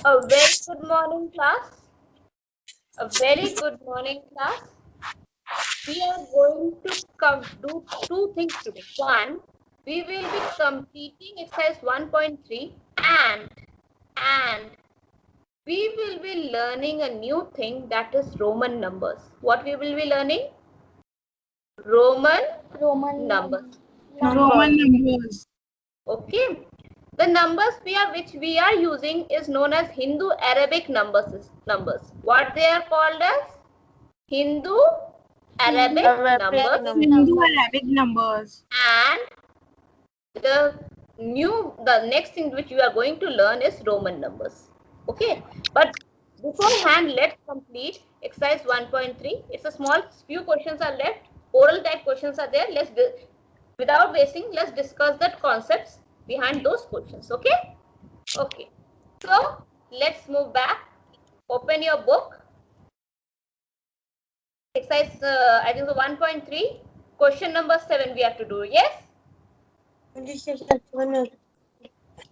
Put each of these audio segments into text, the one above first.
A very good morning, class. A very good morning, class. We are going to do two things today. One, we will be completing exercise 1.3 and we will be learning a new thing, that is Roman numbers. What we will be learning? Roman numbers. Roman numbers. Okay. The numbers which we are using is known as Hindu Arabic numbers. What they are called as? Hindu Arabic numbers. Hindu Arabic numbers. And the next thing which we are going to learn is Roman numbers. Okay. But beforehand, let's complete exercise 1.3. It's a small few questions are left. Oral type questions are there. Without wasting, let's discuss the concepts behind those questions. Okay. Okay. So let's move back. Open your book. Exercise, I think the 1.3. Question number 7 we have to do. Yes.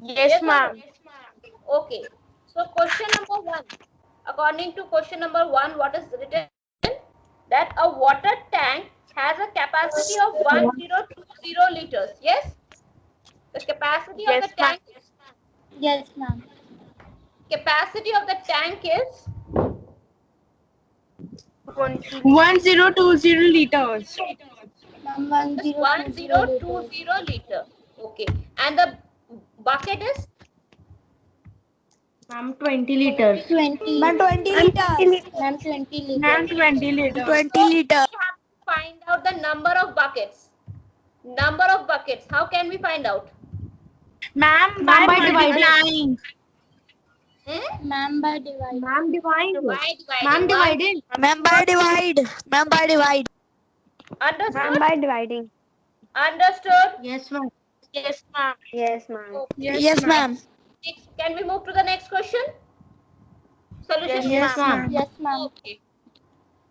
Yes, ma'am. Okay. So question number 1. According to question number 1, what is written? That a water tank has a capacity of 1020 liters. Yes. The capacity of the tank. Yes, ma'am. Capacity of the tank is 1020 liters. 1020 liter. Okay. And the bucket is? Ma'am, 20 liters. 20. Ma'am, 20 liters. Ma'am, 20 liters. Ma'am, 20 liters. 20 liters. We have to find out the number of buckets. Number of buckets. How can we find out? Ma'am, by multiplying. Ma'am, by dividing. Ma'am, divide. Ma'am, divided. Ma'am, by divide. Ma'am, by divide. Understood? by dividing. Understood? Yes, ma'am. Yes, ma'am. Yes, ma'am. Okay. Yes, ma'am. Next, can we move to the next question? Solution? Yes, ma'am. Yes, ma'am. Okay.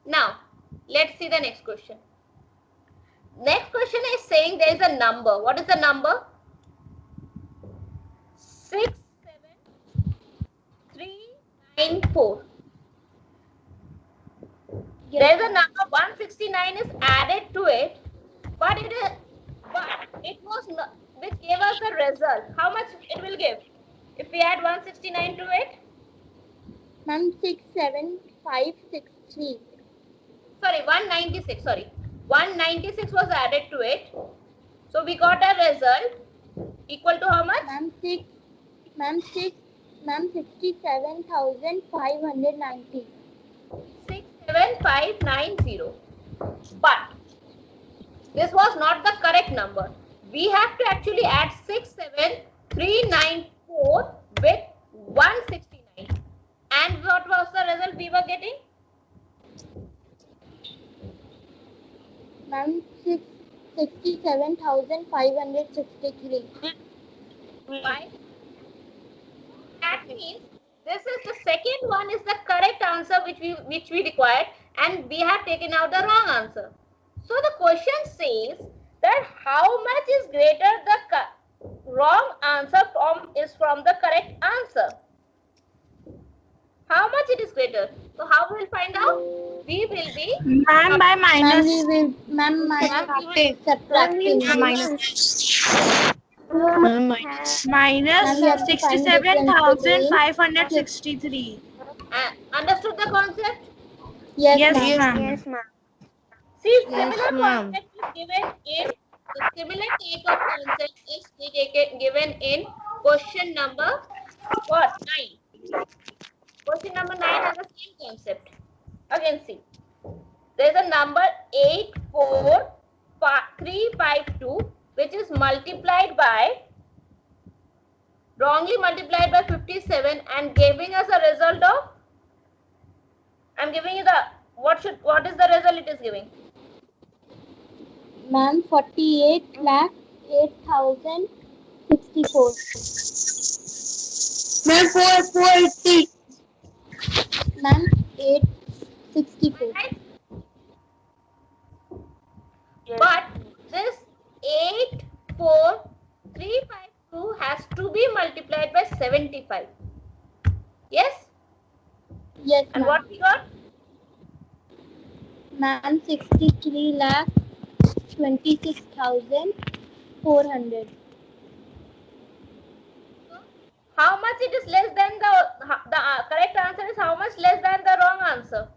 Now, let's see the next question. Next question is saying there is a number. What is the number? 67394. There is a number 169 is added to it, but it was not, which gave us the result. How much it will give if we add 169 to it? Ma'am, 67563. Sorry, 196. Sorry, 196 was added to it. So we got a result equal to how much? Ma'am, 67,590. 67590. But this was not the correct number. We have to actually add 67394 with 169. And what was the result we were getting? Ma'am, 67,563. Why? That means this is the second one is the correct answer which we required, and we have taken out the wrong answer. So the question says that how much is greater the wrong answer from the correct answer? How much it is greater? So how we will find out? We will be Ma'am, by minus. Ma'am, subtracting. Minus 67,563. Understood the concept? Yes, ma'am. ma'am. Yes, ma'am. See, similar concept is given in the similar type of concept is given in question number what? 9. Question number 9 has the same concept. Again, see, there is a number 84352 which is wrongly multiplied by 57 and giving us a result of, I'm giving you the what is the result it is giving? Ma'am, 48,08,064. Ma'am, 480. Ma'am, 864. Right? But this 84352 has to be multiplied by 75. Yes? Yes, And ma'am. what we got? Ma'am, 63,26,400. How much it is less than the correct answer is how much less than the wrong answer?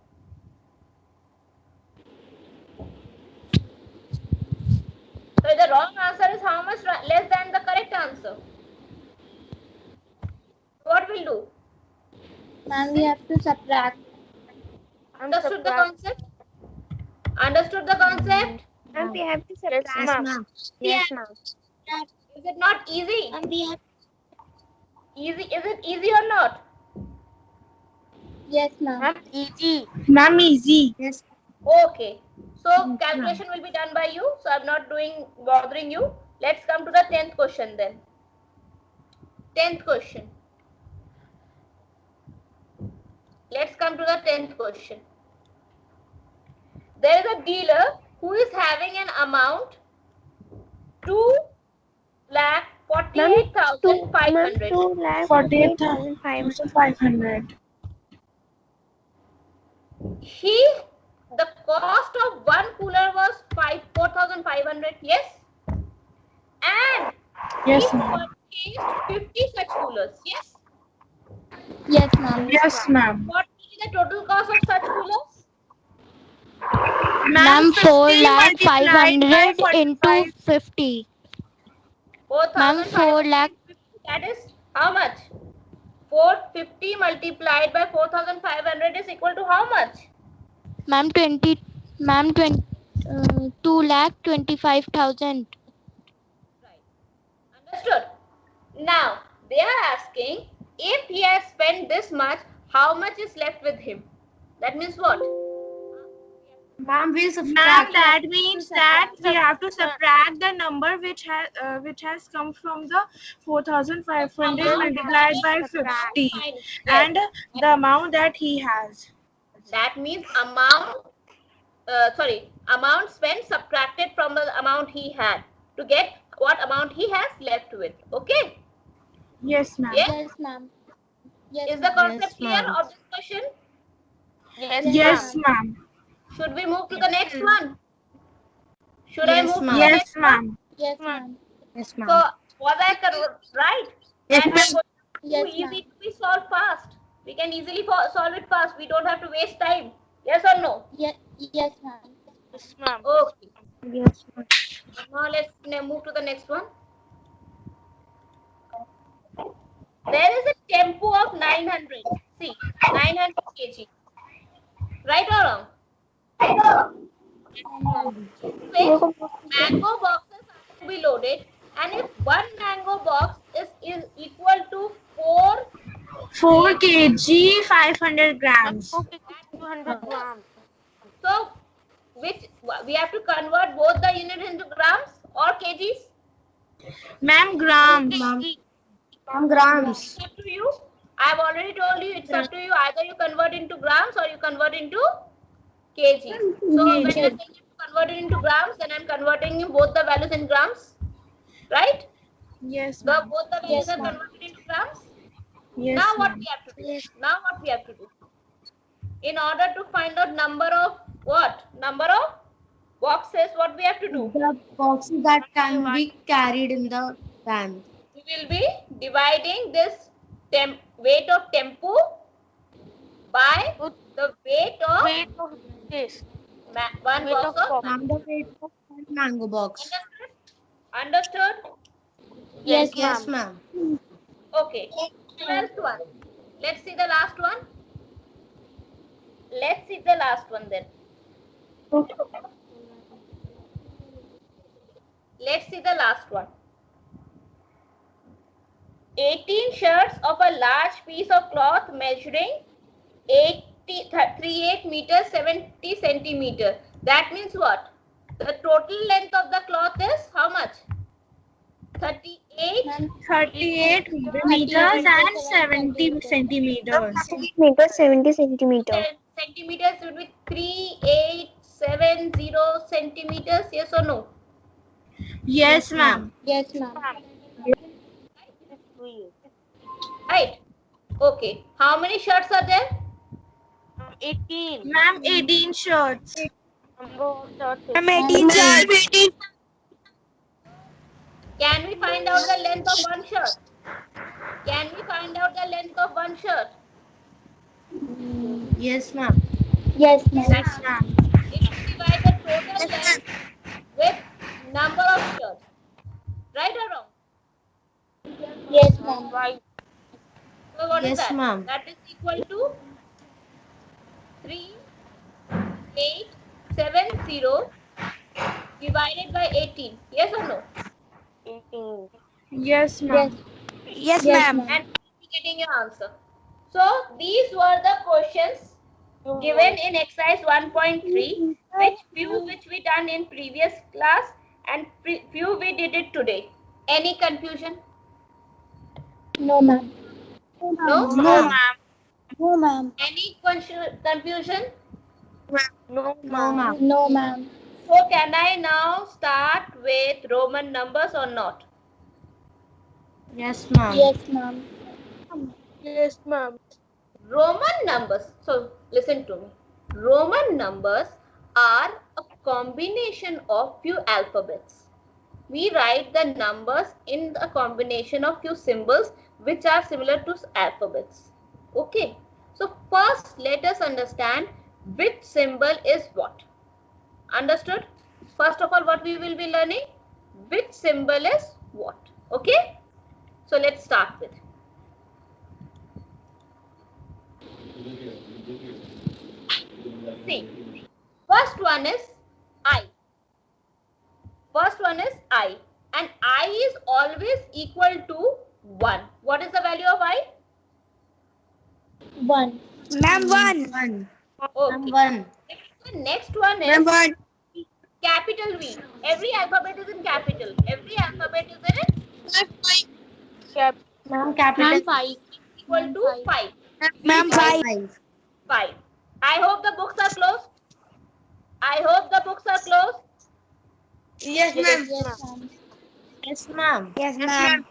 So the wrong answer is how much less than the correct answer? What we'll do? Ma'am, we have to subtract. Understood the concept? Understood the concept? And we have to subtract. Yes, ma'am. Yes, ma'am. Is it not easy? And we have. Easy? Is it easy or not? Yes, ma'am. Easy. Ma'am, easy. Yes. Okay. So calculation will be done by you. So I'm not bothering you. Let's come to the 10th question then. 10th question. Let's come to the 10th question. There is a dealer who is having an amount 2,48,500. 48,500. The cost of one cooler was 4,500. Yes, and Yes, he ma'am. purchased 50 such coolers. Yes. Yes, ma'am. Yes, ma'am. What will be the total cost of such coolers? Ma'am, 50 multiplied by 4,500 into 50. Ma'am, 4,550. That is how much? 450 multiplied by 4,500 is equal to how much? Ma'am, 2,25,000. Right. Understood? Now, they are asking if he has spent this much, how much is left with him? That means what? Ma'am, we'll Ma'am, subtract. that means that we have to subtract the number which has come from the 4,500 multiplied by 50 Fine. and the amount that he has. That means amount spent subtracted from the amount he had to get what amount he has left with. Okay? Yes, ma'am. Yes? Yes, ma'am. Yes, Is the concept Yes, clear ma'am. of this question? Yes, ma'am. Should we move to the next one? Should I Yes, move to ma'am. the Yes, next one? ma'am. Yes, ma'am. Yes, ma'am. So, was I right? Yes, And we are going Yes, too easy ma'am. to be solved fast. We can easily solve it fast. We don't have to waste time. Yes or no? Yes, ma'am. Yes, ma'am. Okay. Yes, ma'am. Now let's move to the next one. There is a tempo of 900. See, 900 kg. Right or wrong? Which mango boxes are to be loaded, and if one mango box is equal to 4 4 kg, 500 grams. So, which we have to convert both the units into grams or kgs? Ma'am, grams. Ma'am, grams. It's up to you. I have already told you it's up to you. Either you convert into grams or you convert into kgs. So when you are saying to convert it into grams, then I'm converting both the values in grams, right? Yes, So ma'am. both the values Yes, are ma'am. converted into grams. Yes, Now what ma'am. we have to do? Now what we have to do? In order to find out number of what? Number of boxes, what we have to do? The boxes that can be carried in the van. We will be dividing this weight of tempo by the weight of one box of Ma'am, the weight of one mango box. Understood? Yes, Yes, ma'am. Okay. 12th one. Let's see the last one. Let's see the last one then. Let's see the last one. 18 shirts of a large piece of cloth measuring 38 meters 70 centimeters. That means what? The total length of the cloth is how much? 38 ma'am. 38 meters and 70 centimeters. Meters, 70 centimeters. centimeters would be 3870 centimeters. Yes or no? Yes, ma'am. Yes, ma'am. Right. Okay. How many shirts are there? 18. Ma'am, 18 shirts. Number of shirts. Ma'am, Ma'am, 18 shirts. Can we find out the length of one shirt? Can we find out the length of one shirt? Yes, ma'am. yes, ma'am. Yes, ma'am. If you divide the total length with number of shirts, right or wrong? Yes, ma'am. Right. So what is Yes, that? ma'am. That is equal to 3870 divided by 18. Yes or no? 18. Yes, Yes, ma'am. yes, ma'am. And you'll be getting your answer. So these were the questions given in exercise 1.3, which we done in previous class and few we did it today. Any confusion? No, ma'am. No? No, ma'am. No, ma'am. Any confusion? No, No, ma'am. No, ma'am. So can I now start with Roman numbers or not? Yes, ma'am. Yes, ma'am. Yes, ma'am. Roman numbers. So listen to me. Roman numbers are a combination of few alphabets. We write the numbers in a combination of few symbols which are similar to alphabets. Okay. So first let us understand which symbol is what. Understood? First of all, what we will be learning? Which symbol is what. Okay. So let's start with. See, first one is I. First one is I. And I is always equal to 1. What is the value of I? 1. Ma'am, 1. One. Okay. One. The next one is Ma'am, 1. capital V. Every alphabet is in capital. Every alphabet is in Cap. Ma'am, capital. Ma'am, 5. equal to 5. Ma'am, 5. 5. I hope the books are closed. I hope the books are closed. Yes, Yes, ma'am. ma'am. Yes, ma'am. Yes, ma'am.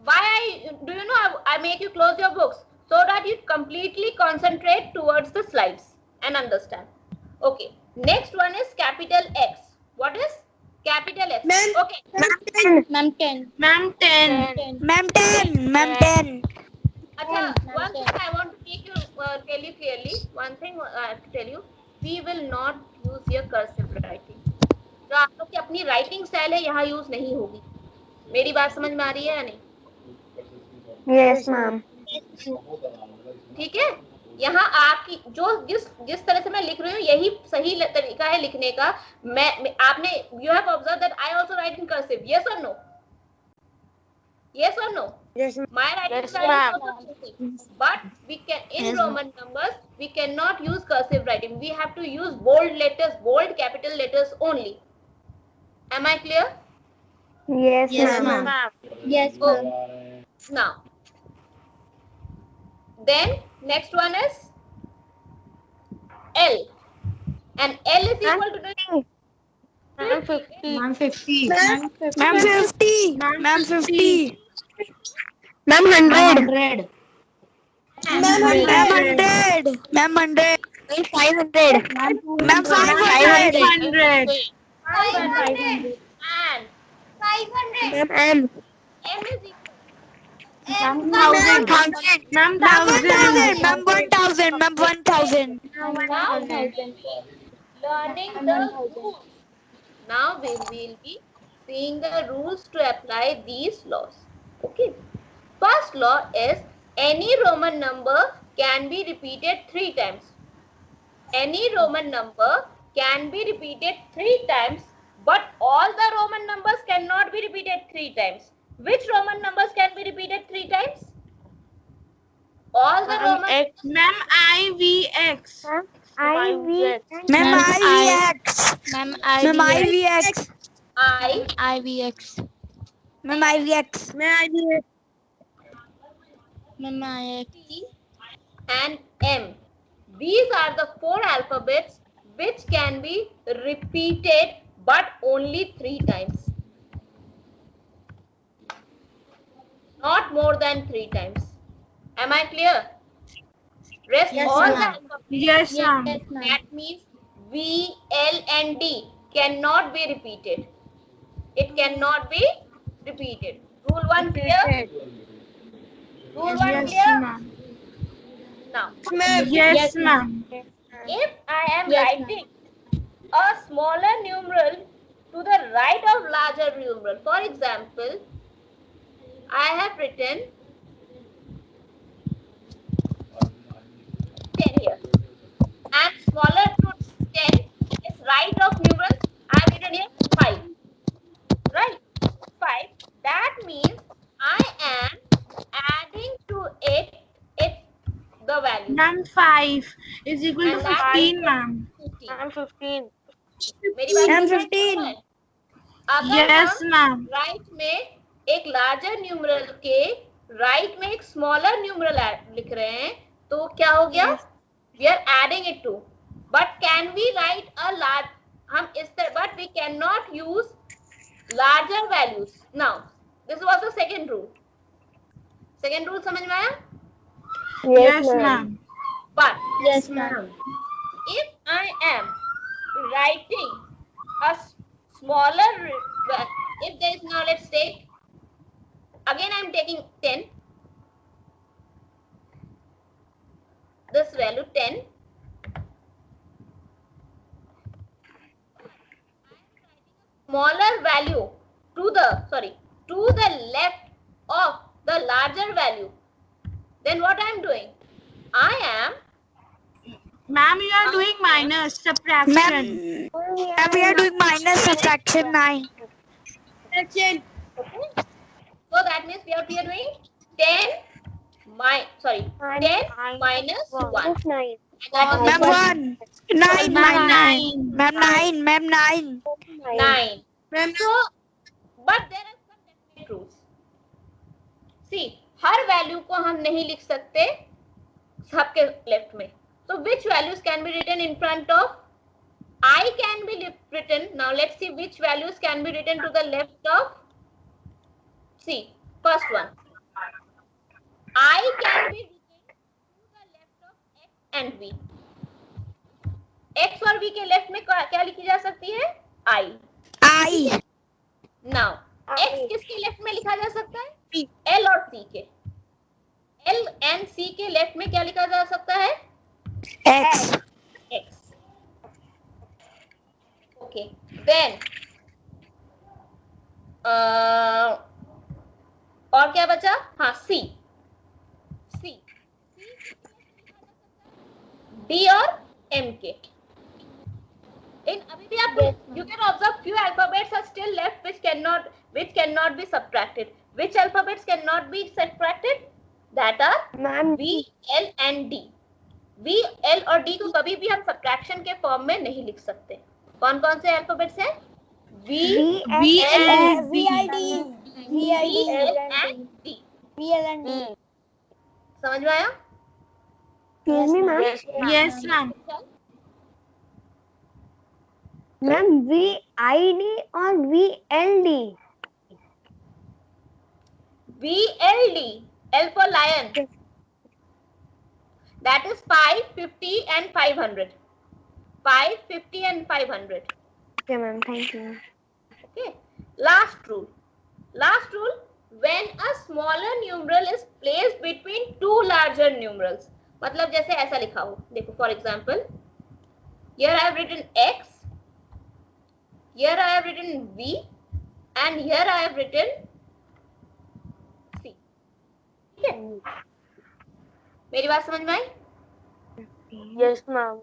Why do you know I make you close your books? So that you completely concentrate towards the slides and understand. Okay. Next one is capital X. What is capital X? Ma'am. Okay. Ma'am, 10. Ma'am, 10. 10. Ma'am, 10. Ma'am, 10. Acha, 10. one thing I want to make you tell you clearly. One thing I have to tell you. We will not use your cursive writing. जो आप लोग की अपनी writing style है यहाँ use नहीं होगी. मेरी बात समझ में आ रही है या नहीं? Yes, ma'am. ठीक है. यहाँ आपकी जो जिस तरह से मैं लिख रही हूँ यही सही तरीका है लिखने का. मैं आपने you have observed that I also write in cursive. Yes or no? Yes or no? Yes, My writing Yes, style ma'am. is also cursive. But we can in Roman numbers we cannot use cursive writing. We have to use bold letters, bold capital letters only. Am I clear? Yes, Yes, ma'am. ma'am. Yes, Oh. ma'am. Now, then next one is L, and L is equal to the Ma'am, 50. Ma'am, 50. Ma'am, 50. Ma'am, 50. Ma'am, 100. Ma'am, 100. Ma'am, 100. 500. Ma'am, 500. 500. 500 and 500. Ma'am, M is equal. Ma'am, 1,000. Ma'am, 1,000. Ma'am, 1,000. Ma'am, 1,000. Now learning the rules. Now we will be seeing the rules to apply these laws. Okay. First law is any Roman number can be repeated 3 times. Any Roman number can be repeated 3 times, but all the Roman numbers cannot be repeated 3 times. Which Roman numbers can be repeated 3 times? All the Roman X. Ma'am, IVX. IVX. Ma'am, IVX. Ma'am, Ma'am, IVX. I, IVX. Ma'am, IVX. Ma'am, IVX. Ma'am, IVX. T and M. These are the 4 alphabets which can be repeated but only 3 times. Not more than 3 times. Am I clear? Rest Yes, all the ma'am. alphabet. Yes, ma'am. Yes, ma'am. That means V, L, and D cannot be repeated. It cannot be repeated. Rule 1 clear? Rule 1 Yes, clear? ma'am. Now, Yes, ma'am. if I am Yes, ma'am. writing a smaller numeral to the right of larger numeral, for example, I have written 10 here, and smaller to 10 is right of numeral. I have written here 5, right? 5. That means I am adding to it the value, Ma'am, 5 is equal to and that 15, ma'am. 50. I'm 15. मेरी बात Ma'am, समझ में 15. है? अगर Yes, हम ma'am. Right में एक larger numeral के राइट में एक स्मॉलर न्यूमरल लिख रहे हैं तो क्या हो गया? We are adding it to, but can we write a large, हम इस तरह, but we can not use larger values. Now this was the second rule. Second rule समझ में आया? Yes, ma'am. But Yes, ma'am. if I am writing a smaller, if there is now, let's take, again I am taking 10, this value 10, smaller value to the left of the larger value, then what I am doing? I am Ma'am, you are doing minus subtraction. Ma'am, we are doing minus subtraction 9. okay. So that means we are doing 10 minus 1. Ma'am, 1. 9, Ma'am, 9. 9. Ma'am, 9. Ma'am, 9. 9. So, but there are some definite rules. See, her value को हम नहीं लिख सकते सबके left में. So which values can be written in front of? I can be written. Now let's see which values can be written to the left of. See, first one. I can be written to the left of X and V. X और V के left में क्या लिखी जा सकती है? I. I. Now X किसके left में लिखा जा सकता है? L और C के. L and C के लेफ्ट में क्या लिखा जा सकता है? X. X. Okay. Then और क्या बचा? हाँ, C. D और M के. अभी भी आप you can observe few alphabets are still left which cannot be subtracted. Which alphabets cannot be subtracted? That are V, L and D. V, L और D को कभी भी हम सब्ट्रैक्शन के फॉर्म में नहीं लिख सकते. कौन कौन से अल्फाबेट्स हैं? V, L, V I D. L and D. समझ में आया? Excuse me, ma'am. Yes, ma'am. Ma'am, VID or VLD? VLD. L for lion. That is 5, 50 and 500. 5, 50 and 500. Okay, ma'am. Thank you. Okay. Last rule. When a smaller numeral is placed between two larger numerals. मतलब जैसे ऐसा लिखा हो. देखो, for example, here I have written X, here I have written V, and here I have written C. ठीक है? मेरी बात समझ में आई? Yes, ma'am.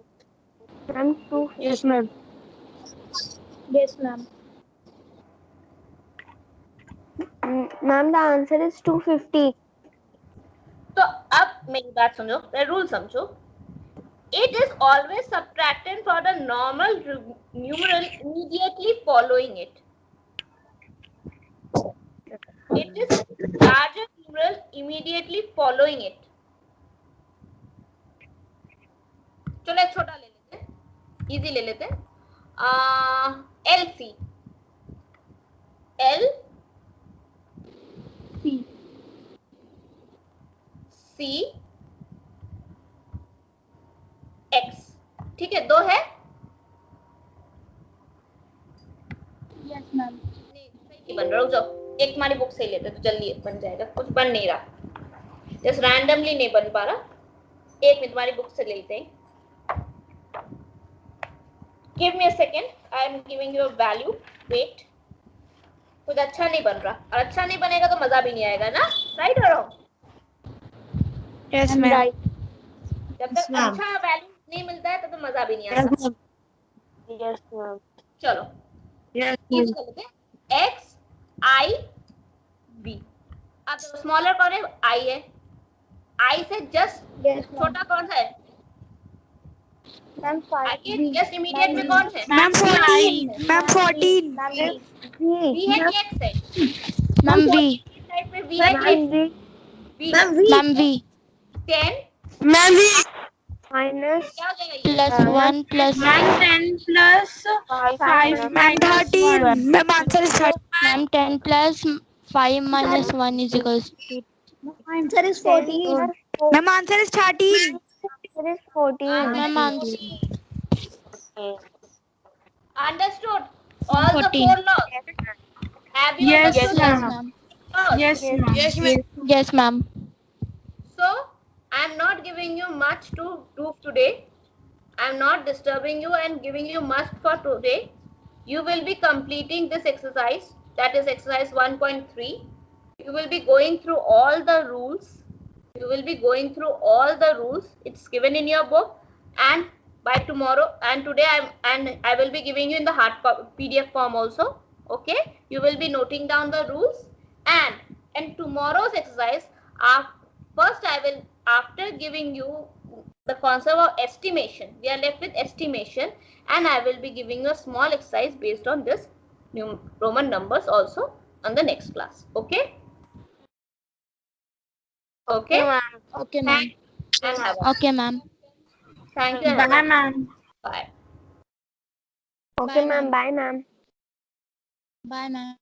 Ma'am, 2. Yes, ma'am. Yes, ma'am. Ma'am, the answer is 250. तो अब मेरी बात समझो, रूल समझो. It is always subtracted for the normal numeral immediately following it. It is larger numeral immediately following it. चलो एक छोटा ले लेते हैं, इजी ले लेते हैं. LC. L C C X, ठीक है, 2 है। Yes, ma'am. नहीं बन रहा, रुक जाओ, एक तुम्हारी बुक से ही लेते तो जल्दी बन जाएगा, कुछ बन नहीं रहा, जस्ट रैंडमली नहीं बन पा रहा, एक मिनट तुम्हारी बुक से लेते हैं। Give me a second, I am giving you a value, wait. कुछ अच्छा नहीं बन रहा, और अच्छा नहीं बनेगा तो मजा भी नहीं आएगा ना, राइट और wrong? Yes, I'm ma'am. right. जब Yes, तक ma'am. अच्छा वैल्यू नहीं मिलता है तो मजा भी नहीं आता। Yes, ma'am. चलो Yes, यूज कर लेते हैं, एक्स आई बी। अब स्मॉलर कौन है? आई है, आई से जस्ट Yes, ma'am. छोटा कौन सा है? Ma'am, 5. आई के जस्ट इमीडिएट में कौन है? Ma'am, 14. Ma'am, 14. Ma'am, बी है कि एक्स है? Ma'am, V. साइड पे बी है कि एक्स? बी है। Ma'am, V. 10 Ma'am, Minus क्या हो जाएगा ये? Plus 1 plus Ma'am, 10 plus 5. 5 ma'am. minus 1. Ma'am, answer is 30. Ma'am, 10 plus 5 minus 1 is equals to. Answer is 14. Ma'am, answer is 13. Answer is 14. Ma'am, answer. Okay. Understood all the 14. 4 laws? Have you Yes, understood Yes, the ma'am. laws? Yes, ma'am. Yes, ma'am. Yes, ma'am. So I am not giving you much to do today. I am not disturbing you and giving you much for today. You will be completing this exercise, that is exercise 1.3. You will be going through all the rules. You will be going through all the rules. It's given in your book, and by tomorrow and today I will be giving you in the hard PDF form also. Okay, you will be noting down the rules, and in tomorrow's exercise, first I will, after giving you the concept of estimation, we are left with estimation, and I will be giving you a small exercise based on this Roman numbers also on the next class. Okay. Okay. ma'am. Okay, ma'am. And have a Okay, ma'am. thank you. and have Bye, a- ma'am. Bye. Okay, Bye, ma'am. ma'am. Bye, ma'am. Bye, ma'am.